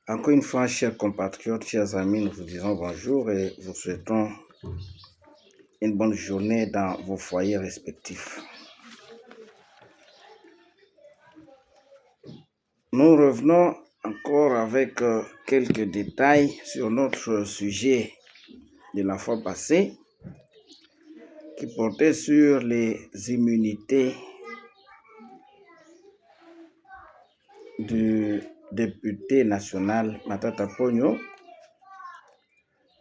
Encore une fois, chers compatriotes, chers amis, nous vous disons bonjour et vous souhaitons une bonne journée dans vos foyers respectifs. Nous revenons encore avec quelques détails sur notre sujet de la fois passée qui portait sur les immunités du député national Matata Ponyo,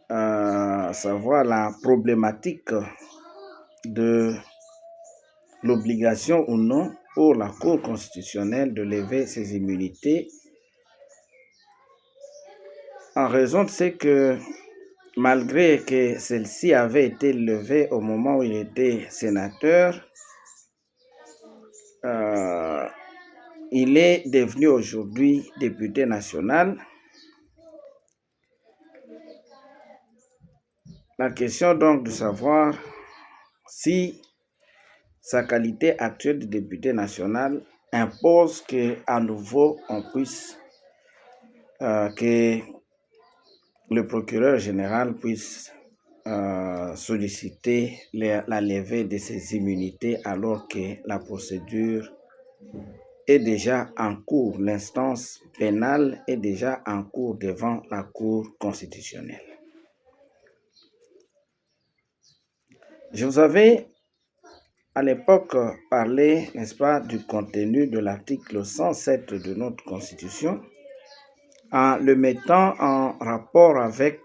à savoir la problématique de l'obligation ou non pour la Cour constitutionnelle de lever ses immunités en raison de ce que malgré que celle-ci avait été levée au moment où il était sénateur, il est devenu aujourd'hui député national. La question donc de savoir si sa qualité actuelle de député national impose qu'à nouveau on puisse, que le procureur général puisse solliciter la levée de ses immunités alors que la procédure est déjà en cours, l'instance pénale est déjà en cours devant la Cour constitutionnelle. Je vous avais à l'époque parlé, n'est-ce pas, du contenu de l'article 107 de notre Constitution en le mettant en rapport avec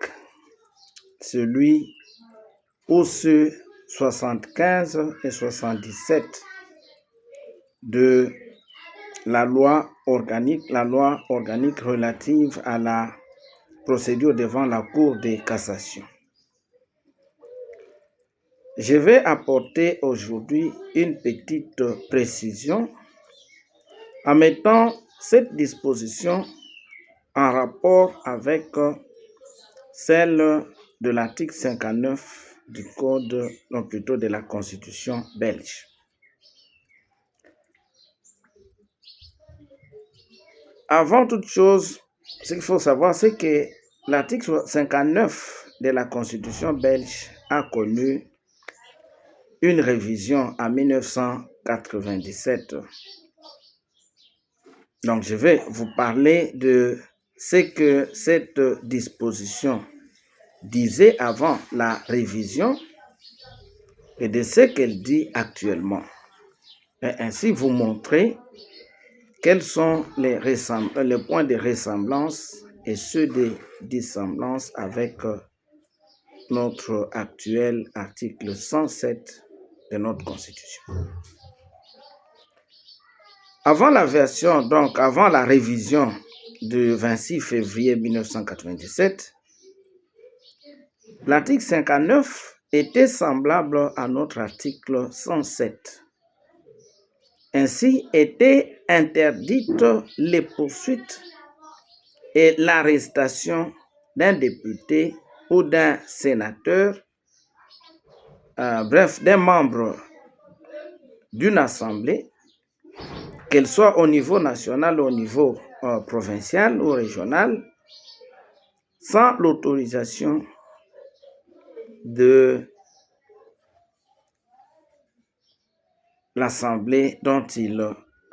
celui ou ceux 75 et 77 de la loi organique relative à la procédure devant la Cour de cassation. Je vais apporter aujourd'hui une petite précision en mettant cette disposition en rapport avec celle de l'article 59 du Code, non plutôt de la Constitution belge. Avant toute chose, ce qu'il faut savoir, c'est que l'article 59 de la Constitution belge a connu une révision en 1997. Donc, je vais vous parler de ce que cette disposition disait avant la révision et de ce qu'elle dit actuellement. Et ainsi, vous montrer quels sont les points de ressemblance et ceux de dissemblances avec notre actuel article 107 de notre Constitution. Avant la révision du 26 février 1997, l'article 59 était semblable à notre article 107. Ainsi étaient interdites les poursuites et l'arrestation d'un député ou d'un sénateur, d'un membre d'une assemblée, qu'elle soit au niveau national ou au niveau provincial ou régional, sans l'autorisation de l'assemblée dont il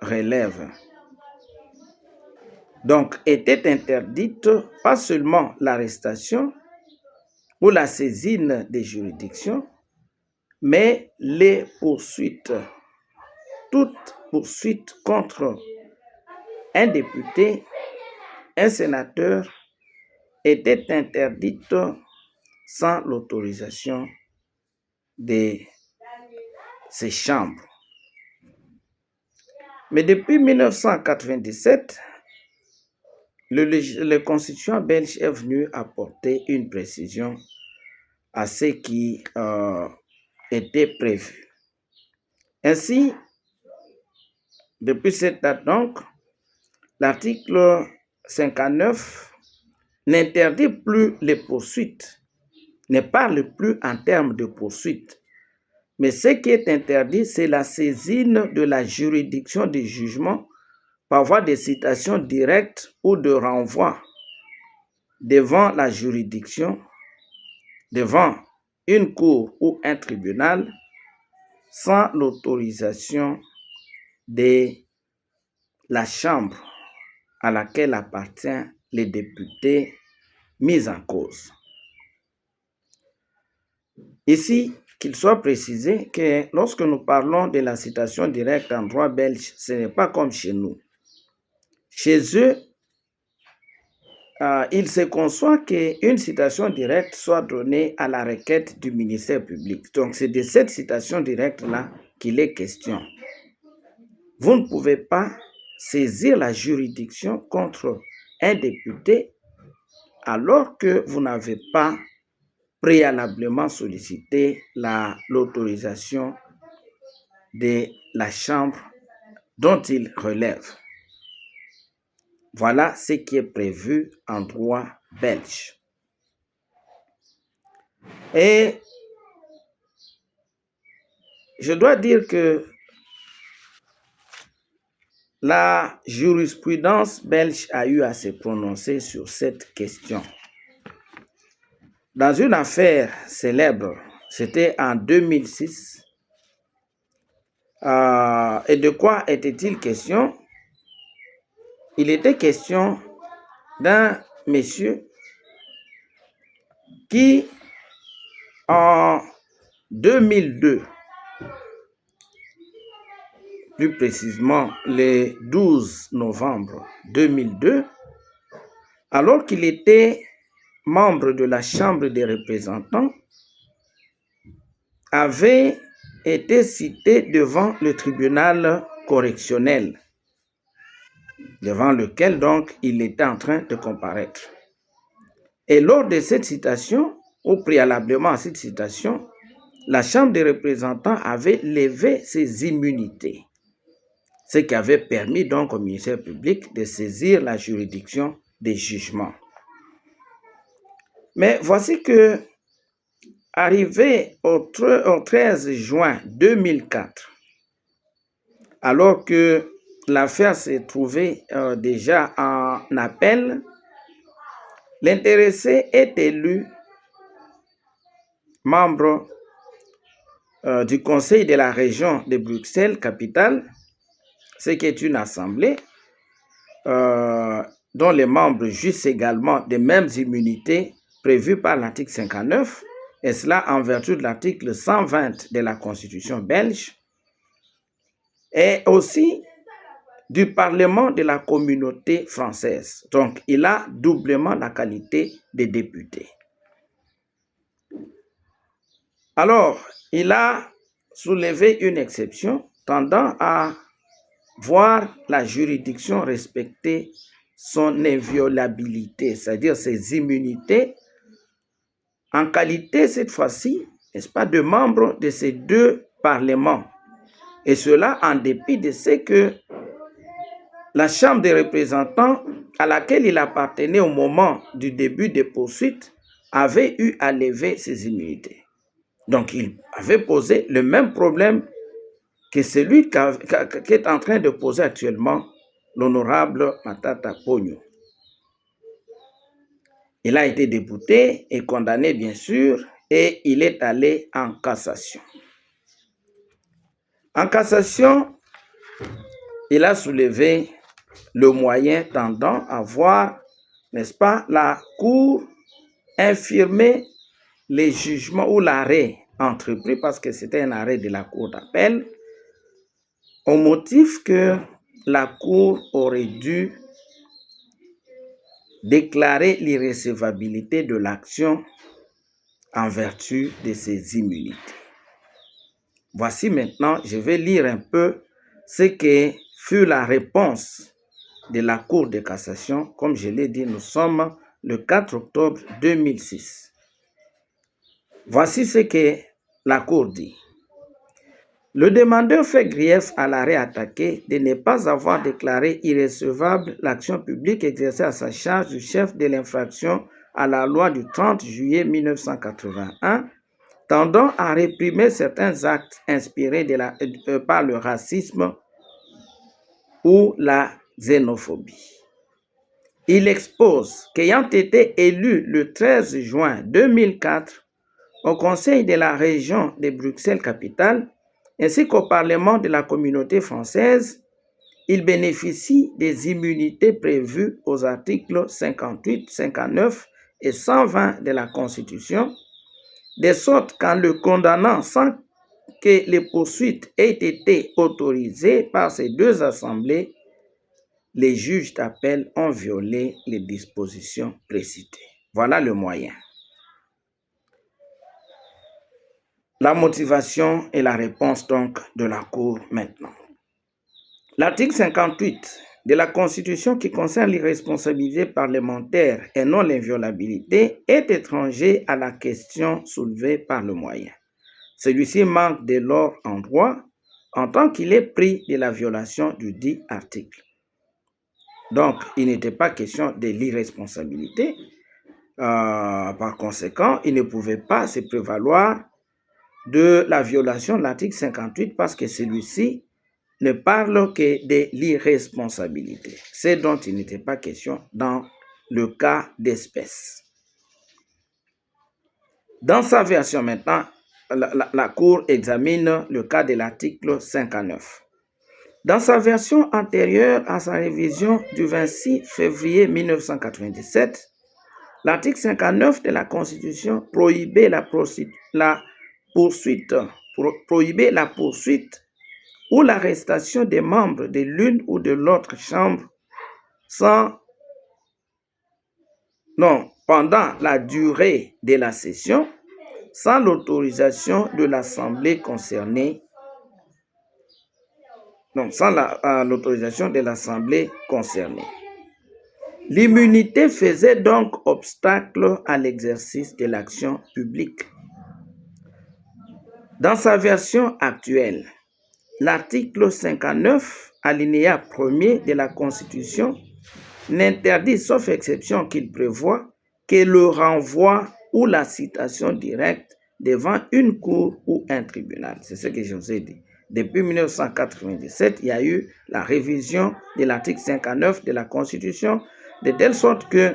relève. Donc, était interdite pas seulement l'arrestation ou la saisine des juridictions, mais les poursuites. Toute poursuite contre un député, un sénateur, était interdite sans l'autorisation de ces chambres. Mais depuis 1997, le Constitution belge est venu apporter une précision à ce qui était prévu. Ainsi, depuis cette date donc, l'article 59 n'interdit plus les poursuites, ne parle plus en termes de poursuites. Mais ce qui est interdit, c'est la saisine de la juridiction du jugement par voie de citation directe ou de renvoi devant la juridiction, devant une cour ou un tribunal, sans l'autorisation de la chambre à laquelle appartient les députés mis en cause. Ici, qu'il soit précisé que lorsque nous parlons de la citation directe en droit belge, ce n'est pas comme chez nous. Chez eux, il se conçoit qu'une citation directe soit donnée à la requête du ministère public. Donc, c'est de cette citation directe-là qu'il est question. Vous ne pouvez pas saisir la juridiction contre un député alors que vous n'avez pas préalablement sollicité l'autorisation de la chambre dont il relève. Voilà ce qui est prévu en droit belge. Et je dois dire que la jurisprudence belge a eu à se prononcer sur cette question. Dans une affaire célèbre, c'était en 2006, et de quoi était-il question? Il était question d'un monsieur qui, en 2002, plus précisément le 12 novembre 2002, alors qu'il était membre de la Chambre des représentants, avait été cité devant le tribunal correctionnel, devant lequel donc il était en train de comparaître. Et lors de cette citation, ou préalablement à cette citation, la Chambre des représentants avait levé ses immunités, ce qui avait permis donc au ministère public de saisir la juridiction des jugements. Mais voici que, arrivé au 13 juin 2004, alors que l'affaire s'est trouvée déjà en appel, l'intéressé est élu membre du Conseil de la région de Bruxelles, capitale, ce qui est une assemblée dont les membres jouissent également des mêmes immunités prévues par l'article 59, et cela en vertu de l'article 120 de la Constitution belge, et aussi du Parlement de la communauté française. Donc, il a doublement la qualité de député. Alors, il a soulevé une exception tendant à voir la juridiction respecter son inviolabilité, c'est-à-dire ses immunités, en qualité, cette fois-ci, n'est-ce pas, de membre de ces deux parlements. Et cela en dépit de ce que la Chambre des représentants, à laquelle il appartenait au moment du début des poursuites, avait eu à lever ses immunités. Donc, il avait posé le même problème que celui qu'est en train de poser actuellement l'honorable Matata Ponyo. Il a été débouté et condamné, bien sûr, et il est allé en cassation. En cassation, il a soulevé le moyen tendant à voir, n'est-ce pas, la Cour infirmer les jugements ou l'arrêt entrepris, parce que c'était un arrêt de la Cour d'appel, au motif que la Cour aurait dû déclarer l'irrecevabilité de l'action en vertu de ses immunités. Voici maintenant, je vais lire un peu ce que fut la réponse de la Cour de cassation. Comme je l'ai dit, nous sommes le 4 octobre 2006. Voici ce que la Cour dit. Le demandeur fait grief à l'arrêt attaqué de ne pas avoir déclaré irrecevable l'action publique exercée à sa charge du chef de l'infraction à la loi du 30 juillet 1981 tendant à réprimer certains actes inspirés par le racisme ou la xénophobie. il expose qu'ayant été élu le 13 juin 2004 au Conseil de la région de Bruxelles-Capitale ainsi qu'au Parlement de la communauté française, il bénéficie des immunités prévues aux articles 58, 59 et 120 de la Constitution, de sorte qu'en le condamnant sans que les poursuites aient été autorisées par ces deux assemblées, les juges d'appel ont violé les dispositions précitées. Voilà le moyen. La motivation et la réponse donc de la Cour maintenant. L'article 58 de la Constitution qui concerne l'irresponsabilité parlementaire et non l'inviolabilité est étranger à la question soulevée par le moyen. Celui-ci manque dès lors en droit en tant qu'il est pris de la violation du dit article. Donc, il n'était pas question de l'irresponsabilité. Par conséquent, il ne pouvait pas se prévaloir de la violation de l'article 58 parce que celui-ci ne parle que de l'irresponsabilité. C'est dont il n'était pas question dans le cas d'espèce. Dans sa version maintenant, la Cour examine le cas de l'article 59. Dans sa version antérieure à sa révision du 26 février 1997, l'article 59 de la Constitution prohibait la poursuite ou l'arrestation des membres de l'une ou de l'autre chambre pendant la durée de la session, sans l'autorisation de l'Assemblée concernée. L'immunité faisait donc obstacle à l'exercice de l'action publique. Dans sa version actuelle, l'article 59, alinéa 1er de la Constitution, n'interdit, sauf exception qu'il prévoit, que le renvoi ou la citation directe devant une cour ou un tribunal. C'est ce que je vous ai dit. Depuis 1997, il y a eu la révision de l'article 59 de la Constitution, de telle sorte que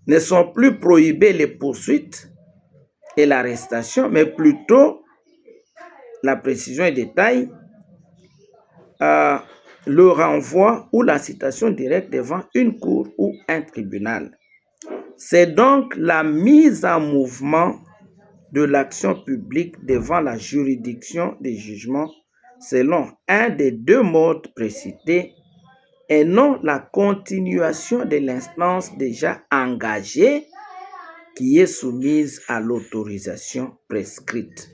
ne sont plus prohibées les poursuites et l'arrestation, mais plutôt la précision et détail, le renvoi ou la citation directe devant une cour ou un tribunal. C'est donc la mise en mouvement de l'action publique devant la juridiction des jugements selon un des deux modes précités et non la continuation de l'instance déjà engagée qui est soumise à l'autorisation prescrite.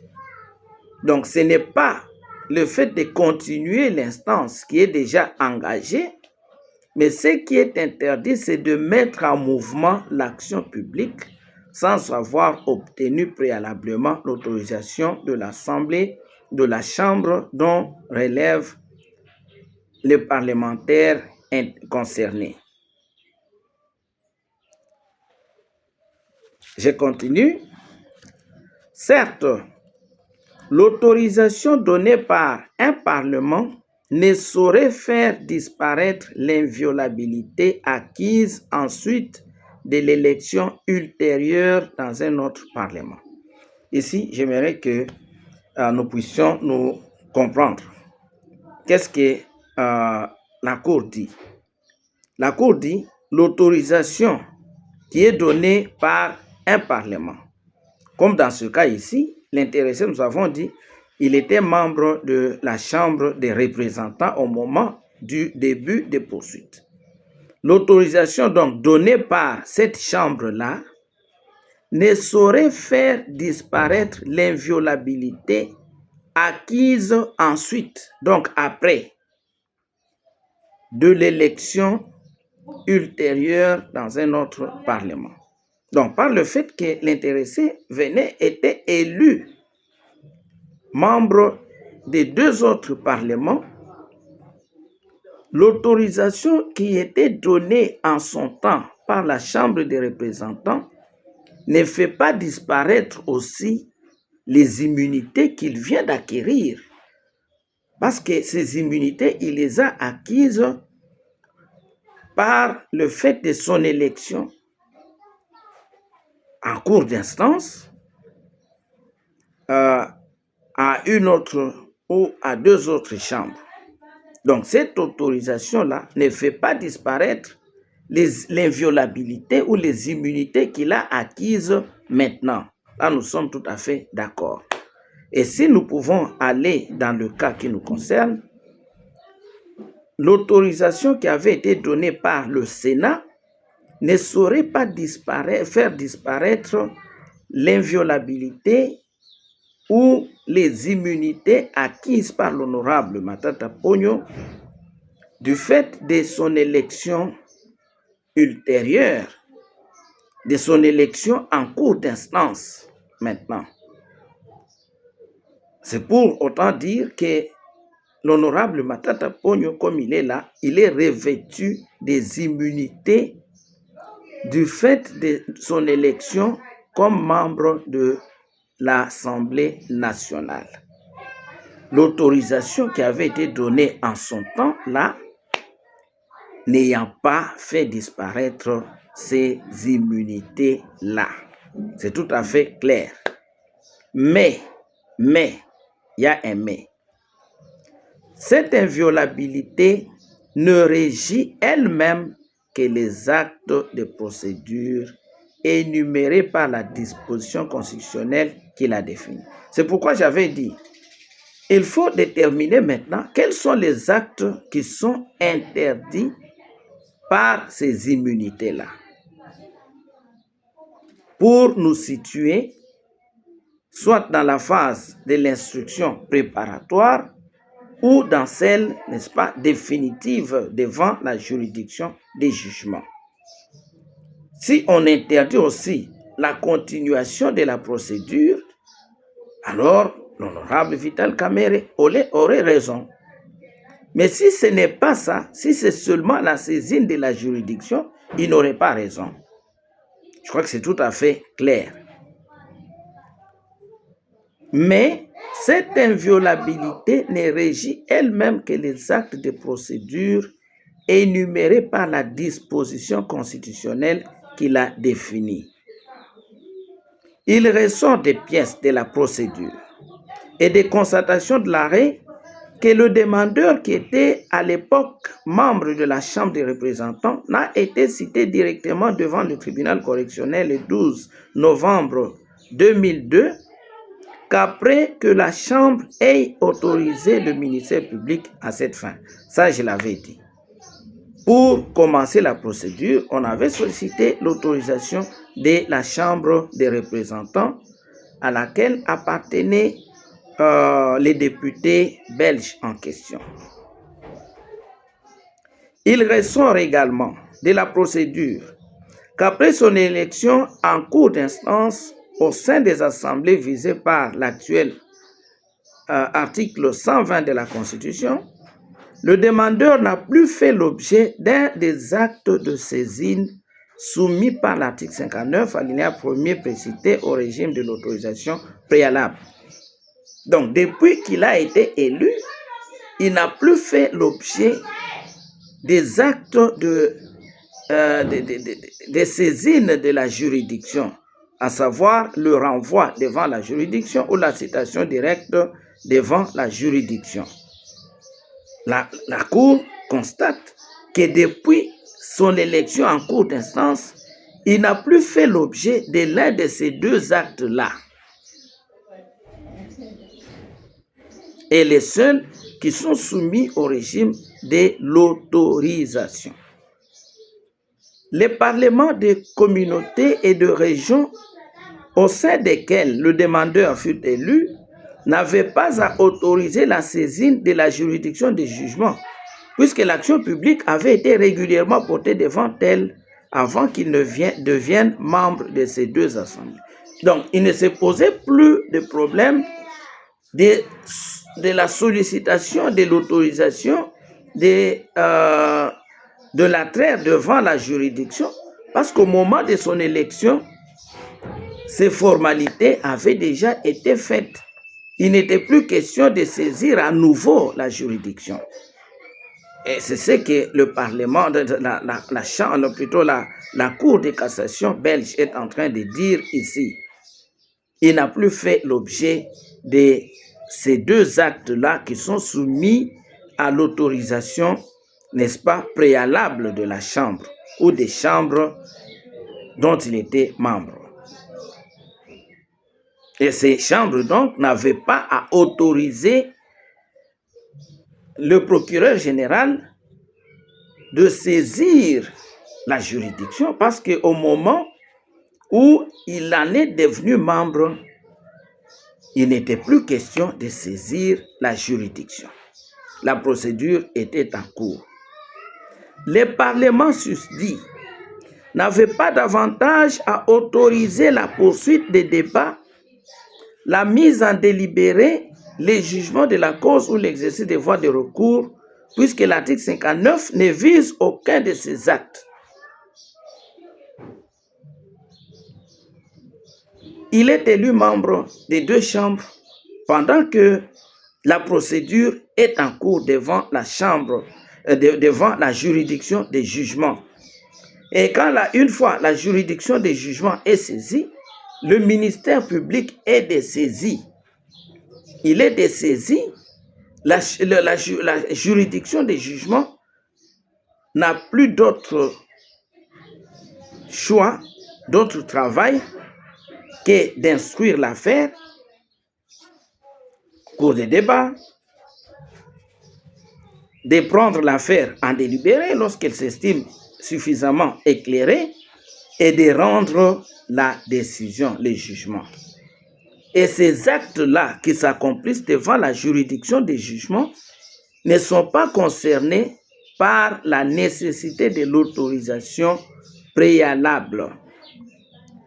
Donc, ce n'est pas le fait de continuer l'instance qui est déjà engagée, mais ce qui est interdit, c'est de mettre en mouvement l'action publique sans avoir obtenu préalablement l'autorisation de l'Assemblée, de la Chambre dont relève le parlementaire concerné. Je continue. Certes, l'autorisation donnée par un Parlement ne saurait faire disparaître l'inviolabilité acquise ensuite de l'élection ultérieure dans un autre Parlement. Ici, j'aimerais que nous puissions nous comprendre. Qu'est-ce que la Cour dit? La Cour dit l'autorisation qui est donnée par un Parlement. Comme dans ce cas ici, l'intéressé, nous avons dit, il était membre de la Chambre des représentants au moment du début des poursuites. L'autorisation donc donnée par cette chambre-là ne saurait faire disparaître l'inviolabilité acquise ensuite, donc après, de l'élection ultérieure dans un autre Parlement. Donc, par le fait que l'intéressé était élu membre des deux autres parlements, l'autorisation qui était donnée en son temps par la Chambre des représentants ne fait pas disparaître aussi les immunités qu'il vient d'acquérir. Parce que ces immunités, il les a acquises par le fait de son élection en cours d'instance à une autre ou à deux autres chambres. Donc, cette autorisation-là ne fait pas disparaître l'inviolabilité ou les immunités qu'il a acquises maintenant. Là, nous sommes tout à fait d'accord. Et si nous pouvons aller dans le cas qui nous concerne, l'autorisation qui avait été donnée par le Sénat ne saurait pas faire disparaître l'inviolabilité ou les immunités acquises par l'honorable Matata Ponyo du fait de son élection ultérieure, de son élection en cours d'instance maintenant. C'est pour autant dire que l'honorable Matata Ponyo, comme il est là, il est revêtu des immunités du fait de son élection comme membre de l'Assemblée nationale. L'autorisation qui avait été donnée en son temps, là, n'ayant pas fait disparaître ces immunités-là. C'est tout à fait clair. Mais, il y a un mais. Cette inviolabilité ne régit elle-même que les actes de procédure énumérés par la disposition constitutionnelle qui la définit. C'est pourquoi j'avais dit, il faut déterminer maintenant quels sont les actes qui sont interdits par ces immunités-là, pour nous situer soit dans la phase de l'instruction préparatoire ou dans celle, n'est-ce pas, définitive devant la juridiction des jugements. Si on interdit aussi la continuation de la procédure, alors l'honorable Vital Kamerhe aurait raison. Mais si ce n'est pas ça, si c'est seulement la saisine de la juridiction, il n'aurait pas raison. Je crois que c'est tout à fait clair. Mais cette inviolabilité ne régit elle-même que les actes de procédure énumérés par la disposition constitutionnelle qui l'a définie. Il ressort des pièces de la procédure et des constatations de l'arrêt que le demandeur qui était à l'époque membre de la Chambre des représentants n'a été cité directement devant le tribunal correctionnel le 12 novembre 2002 qu'après que la Chambre ait autorisé le ministère public à cette fin. Ça, je l'avais dit. Pour commencer la procédure, on avait sollicité l'autorisation de la Chambre des représentants à laquelle appartenaient les députés belges en question. Il ressort également de la procédure qu'après son élection en cours d'instance au sein des assemblées visées par l'actuel article 120 de la Constitution, le demandeur n'a plus fait l'objet d'un des actes de saisine soumis par l'article 59, alinéa 1er précité au régime de l'autorisation préalable. Donc, depuis qu'il a été élu, il n'a plus fait l'objet des actes de saisine de la juridiction, à savoir le renvoi devant la juridiction ou la citation directe devant la juridiction. La Cour constate que depuis son élection en cour d'instance, il n'a plus fait l'objet de l'un de ces deux actes-là. Et les seuls qui sont soumis au régime de l'autorisation. Les parlements de communautés et de régions au sein desquels le demandeur fut élu n'avaient pas à autoriser la saisine de la juridiction des jugements, puisque l'action publique avait été régulièrement portée devant elle avant qu'il ne devienne membre de ces deux assemblées. Donc, il ne se posait plus de problème de la sollicitation de l'autorisation de l'attraire devant la juridiction, parce qu'au moment de son élection, ces formalités avaient déjà été faites. Il n'était plus question de saisir à nouveau la juridiction. Et c'est ce que le Parlement, la Cour de cassation belge est en train de dire ici. Il n'a plus fait l'objet de ces deux actes-là qui sont soumis à l'autorisation, n'est-ce pas, préalable de la Chambre ou des chambres dont il était membre. Et ces chambres, donc, n'avaient pas à autoriser le procureur général de saisir la juridiction parce qu'au moment où il en est devenu membre, il n'était plus question de saisir la juridiction. La procédure était en cours. Les parlements susdits n'avaient pas d'avantage à autoriser la poursuite des débats, la mise en délibéré, les jugements de la cause ou l'exercice des voies de recours, puisque l'article 59 ne vise aucun de ces actes. Il est élu membre des deux chambres pendant que la procédure est en cours devant la chambre, devant la juridiction des jugements. Et quand une fois la juridiction des jugements est saisie, le ministère public est dessaisi. Il est dessaisi. La juridiction des jugements n'a plus d'autre choix, d'autre travail que d'instruire l'affaire, cours de débat, de prendre l'affaire en délibéré lorsqu'elle s'estime suffisamment éclairée et de rendre la décision, le jugement. Et ces actes-là qui s'accomplissent devant la juridiction des jugements ne sont pas concernés par la nécessité de l'autorisation préalable.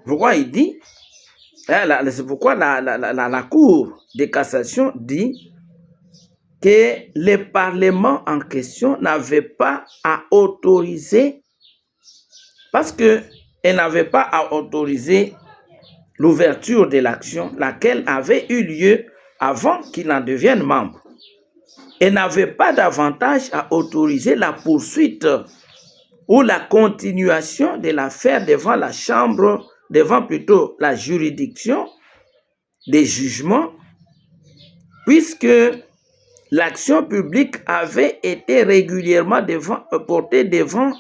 Pourquoi il dit, c'est pourquoi la Cour de cassation dit que le Parlement en question n'avait pas à autoriser, parce qu'elle n'avait pas à autoriser l'ouverture de l'action, laquelle avait eu lieu avant qu'il en devienne membre. Elle n'avait pas d'avantage à autoriser la poursuite ou la continuation de l'affaire devant la chambre, devant plutôt la juridiction des jugements, puisque l'action publique avait été régulièrement portée devant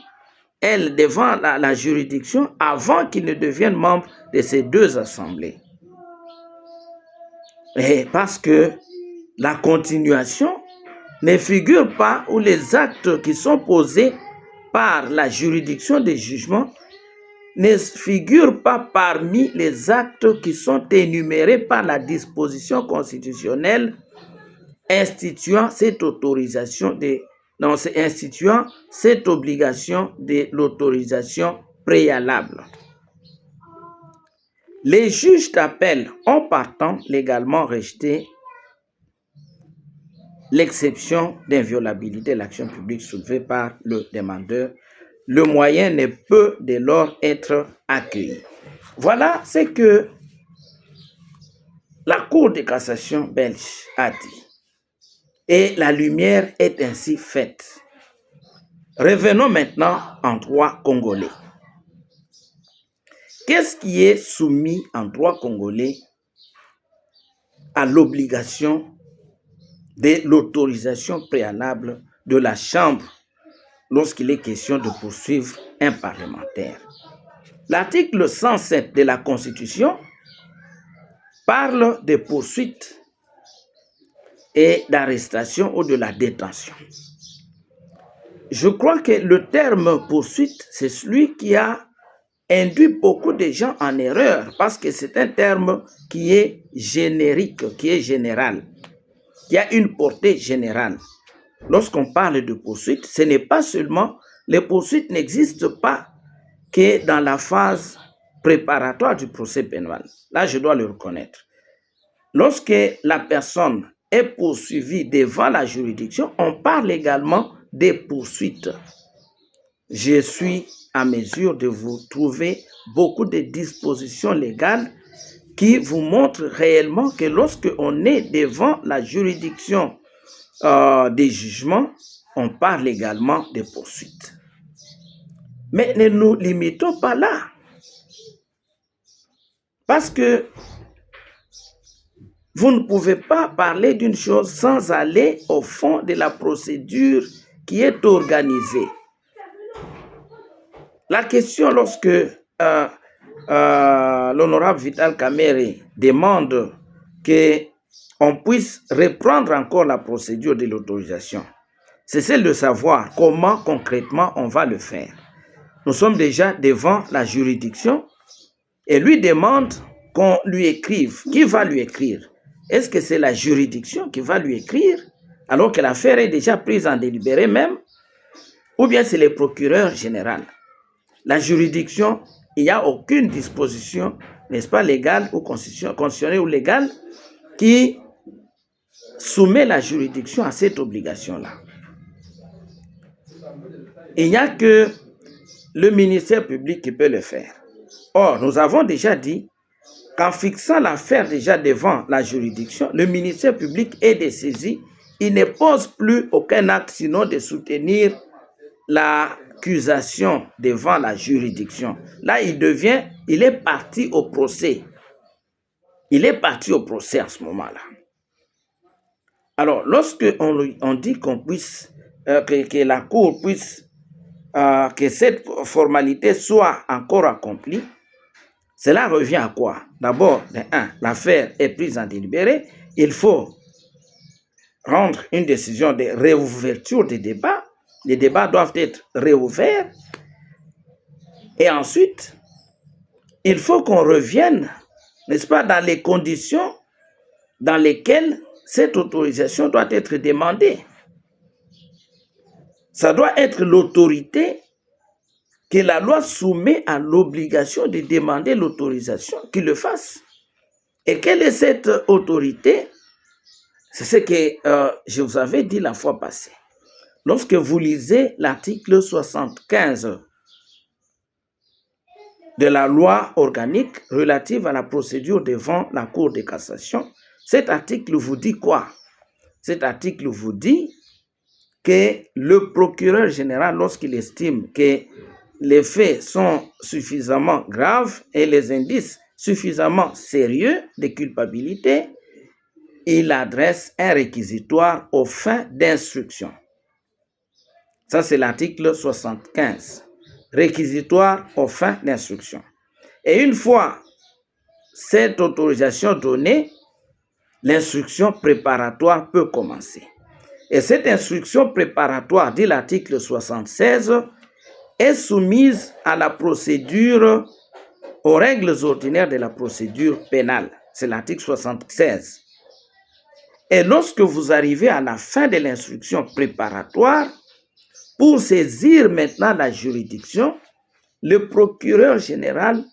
elle, devant la juridiction, avant qu'il ne devienne membre de ces deux assemblées. Et parce que la continuation ne figure pas, ou les actes qui sont posés par la juridiction des jugements ne figurent pas parmi les actes qui sont énumérés par la disposition constitutionnelle instituant cette obligation de l'autorisation préalable. Les juges d'appel ont partant légalement rejeté l'exception d'inviolabilité de l'action publique soulevée par le demandeur. Le moyen ne peut dès lors être accueilli. Voilà ce que la Cour de cassation belge a dit. Et la lumière est ainsi faite. Revenons maintenant en droit congolais. Qu'est-ce qui est soumis en droit congolais à l'obligation de l'autorisation préalable de la Chambre lorsqu'il est question de poursuivre un parlementaire? L'article 107 de la Constitution parle de poursuite et d'arrestation ou de la détention. Je crois que le terme poursuite, c'est celui qui a induit beaucoup de gens en erreur parce que c'est un terme qui est générique, qui est général, qui a une portée générale. Lorsqu'on parle de poursuite, ce n'est pas seulement, les poursuites n'existent pas que dans la phase préparatoire du procès pénal. Là, je dois le reconnaître. Lorsque la personne est poursuivie devant la juridiction, on parle également des poursuites. Je suis à mesure de vous trouver beaucoup de dispositions légales qui vous montrent réellement que lorsque on est devant la juridiction des jugements, on parle également de poursuites. Mais ne nous limitons pas là. Parce que vous ne pouvez pas parler d'une chose sans aller au fond de la procédure qui est organisée. La question, lorsque l'honorable Vital Kamerhe demande qu'on puisse reprendre encore la procédure de l'autorisation, c'est celle de savoir comment concrètement on va le faire. Nous sommes déjà devant la juridiction et lui demande qu'on lui écrive. Qui va lui écrire? Est-ce que c'est la juridiction qui va lui écrire alors que l'affaire est déjà prise en délibéré même? Ou bien c'est le procureur général? La juridiction, il n'y a aucune disposition, n'est-ce pas, légale ou constitutionnelle ou légale qui soumet la juridiction à cette obligation-là. Il n'y a que le ministère public qui peut le faire. Or, nous avons déjà dit qu'en fixant l'affaire déjà devant la juridiction, le ministère public est dessaisi. Il ne pose plus aucun acte sinon de soutenir l'accusation devant la juridiction. Là, il est parti au procès. Il est parti au procès en ce moment-là. Alors, lorsque on dit qu'on puisse, que la Cour puisse, que cette formalité soit encore accomplie, cela revient à quoi? D'abord, l'affaire est prise en délibéré. Il faut rendre une décision de réouverture des débats. Les débats doivent être réouverts. Et ensuite, il faut qu'on revienne, n'est-ce pas, dans les conditions dans lesquelles cette autorisation doit être demandée. Ça doit être l'autorité que la loi soumet à l'obligation de demander l'autorisation, qu'il le fasse. Et quelle est cette autorité? C'est ce que je vous avais dit la fois passée. Lorsque vous lisez l'article 75 de la loi organique relative à la procédure devant la Cour de cassation, cet article vous dit quoi? Cet article vous dit que le procureur général, lorsqu'il estime que les faits sont suffisamment graves et les indices suffisamment sérieux de culpabilité, il adresse un réquisitoire aux fins d'instruction. Ça, c'est l'article 75. Réquisitoire aux fins d'instruction. Et une fois cette autorisation donnée, l'instruction préparatoire peut commencer. Et cette instruction préparatoire, dit l'article 76, est soumise à la procédure, aux règles ordinaires de la procédure pénale. C'est l'article 76. Et lorsque vous arrivez à la fin de l'instruction préparatoire, pour saisir maintenant la juridiction, le procureur général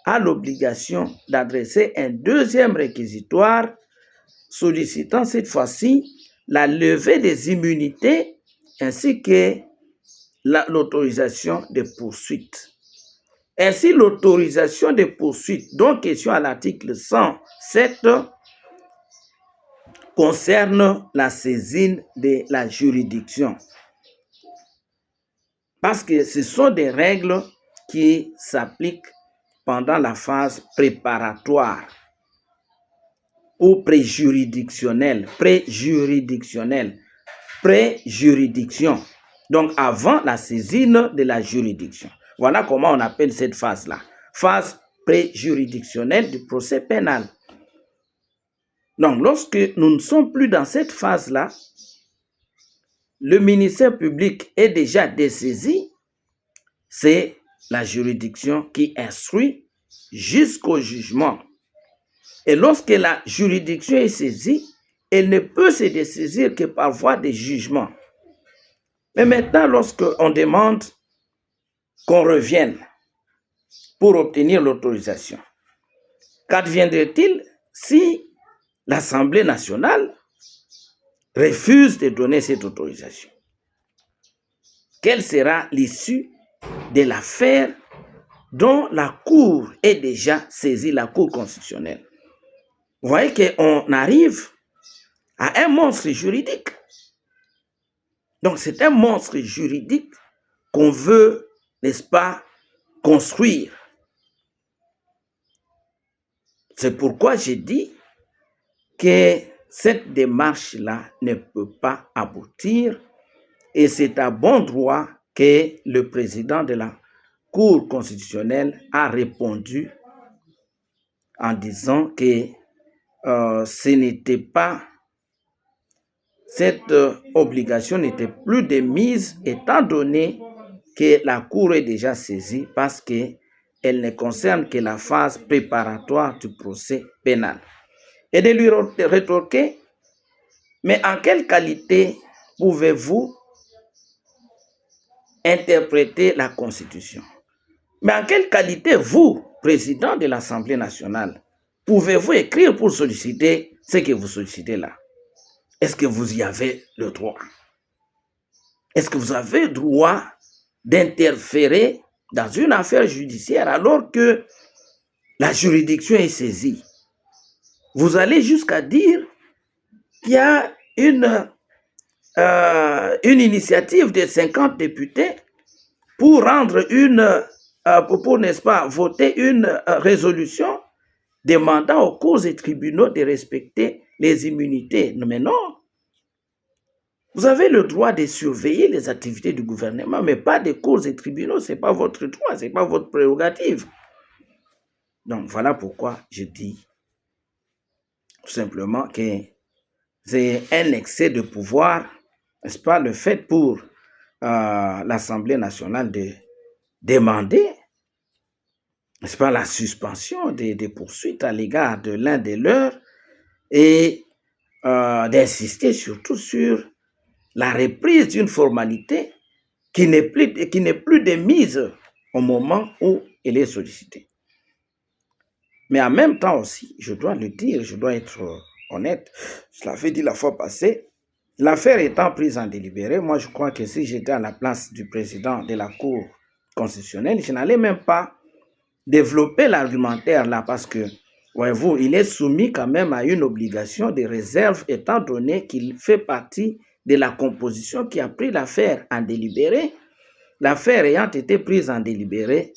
a l'obligation d'adresser un deuxième réquisitoire sollicitant cette fois-ci la levée des immunités ainsi que l'autorisation de poursuite. Ainsi, l'autorisation de poursuite, dont question à l'article 107, concerne la saisine de la juridiction. Parce que ce sont des règles qui s'appliquent pendant la phase préparatoire ou préjuridictionnelle, préjuridiction. Donc, avant la saisine de la juridiction. Voilà comment on appelle cette phase-là. Phase préjuridictionnelle du procès pénal. Donc, lorsque nous ne sommes plus dans cette phase-là, le ministère public est déjà dessaisi. C'est la juridiction qui instruit jusqu'au jugement. Et lorsque la juridiction est saisie, elle ne peut se dessaisir que par voie de jugement. Mais maintenant, lorsqu'on demande qu'on revienne pour obtenir l'autorisation, qu'adviendrait-il si l'Assemblée nationale refuse de donner cette autorisation? Quelle sera l'issue de l'affaire dont la Cour est déjà saisie, la Cour constitutionnelle? Vous voyez qu'on arrive à un monstre juridique. Donc, c'est un monstre juridique qu'on veut, n'est-ce pas, construire. C'est pourquoi j'ai dit que cette démarche-là ne peut pas aboutir et c'est à bon droit que le président de la Cour constitutionnelle a répondu en disant que ce n'était pas, cette obligation n'était plus de mise étant donné que la Cour est déjà saisie parce qu'elle ne concerne que la phase préparatoire du procès pénal. Et de lui rétorquer, mais en quelle qualité pouvez-vous interpréter la Constitution? Mais en quelle qualité, vous, président de l'Assemblée nationale, pouvez-vous écrire pour solliciter ce que vous sollicitez là? Est-ce que vous y avez le droit? Est-ce que vous avez le droit d'interférer dans une affaire judiciaire alors que la juridiction est saisie? Vous allez jusqu'à dire qu'il y a une initiative de 50 députés pour rendre pour, n'est-ce pas, voter une résolution demandant aux cours et tribunaux de respecter les immunités. Mais non. Vous avez le droit de surveiller les activités du gouvernement, mais pas des cours et tribunaux. Ce n'est pas votre droit, ce n'est pas votre prérogative. Donc, voilà pourquoi je dis tout simplement que c'est un excès de pouvoir, n'est-ce pas, le fait pour l'Assemblée nationale de demander, n'est-ce pas, la suspension des poursuites à l'égard de l'un des leurs et d'insister surtout sur la reprise d'une formalité qui n'est plus de mise au moment où elle est sollicitée. Mais en même temps aussi, je dois le dire, je dois être honnête, je l'avais dit la fois passée, l'affaire étant prise en délibéré, moi je crois que si j'étais à la place du président de la Cour constitutionnelle, je n'allais même pas développer l'argumentaire là parce que, voyez-vous, il est soumis quand même à une obligation de réserve étant donné qu'il fait partie de la composition qui a pris l'affaire en délibéré. L'affaire ayant été prise en délibéré,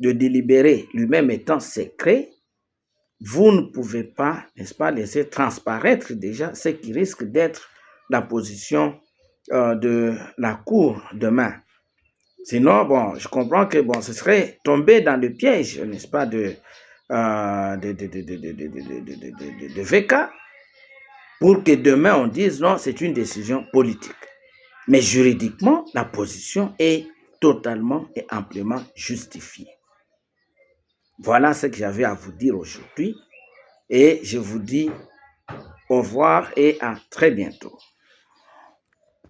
de délibéré lui-même étant secret, vous ne pouvez pas, n'est-ce pas, laisser transparaître déjà ce qui risque d'être la position de la Cour demain. Sinon, bon, je comprends que bon, ce serait tomber dans le piège, n'est-ce pas, de VK, pour que demain on dise non, c'est une décision politique. Mais juridiquement, la position est totalement et amplement justifiée. Voilà ce que j'avais à vous dire aujourd'hui et je vous dis au revoir et à très bientôt.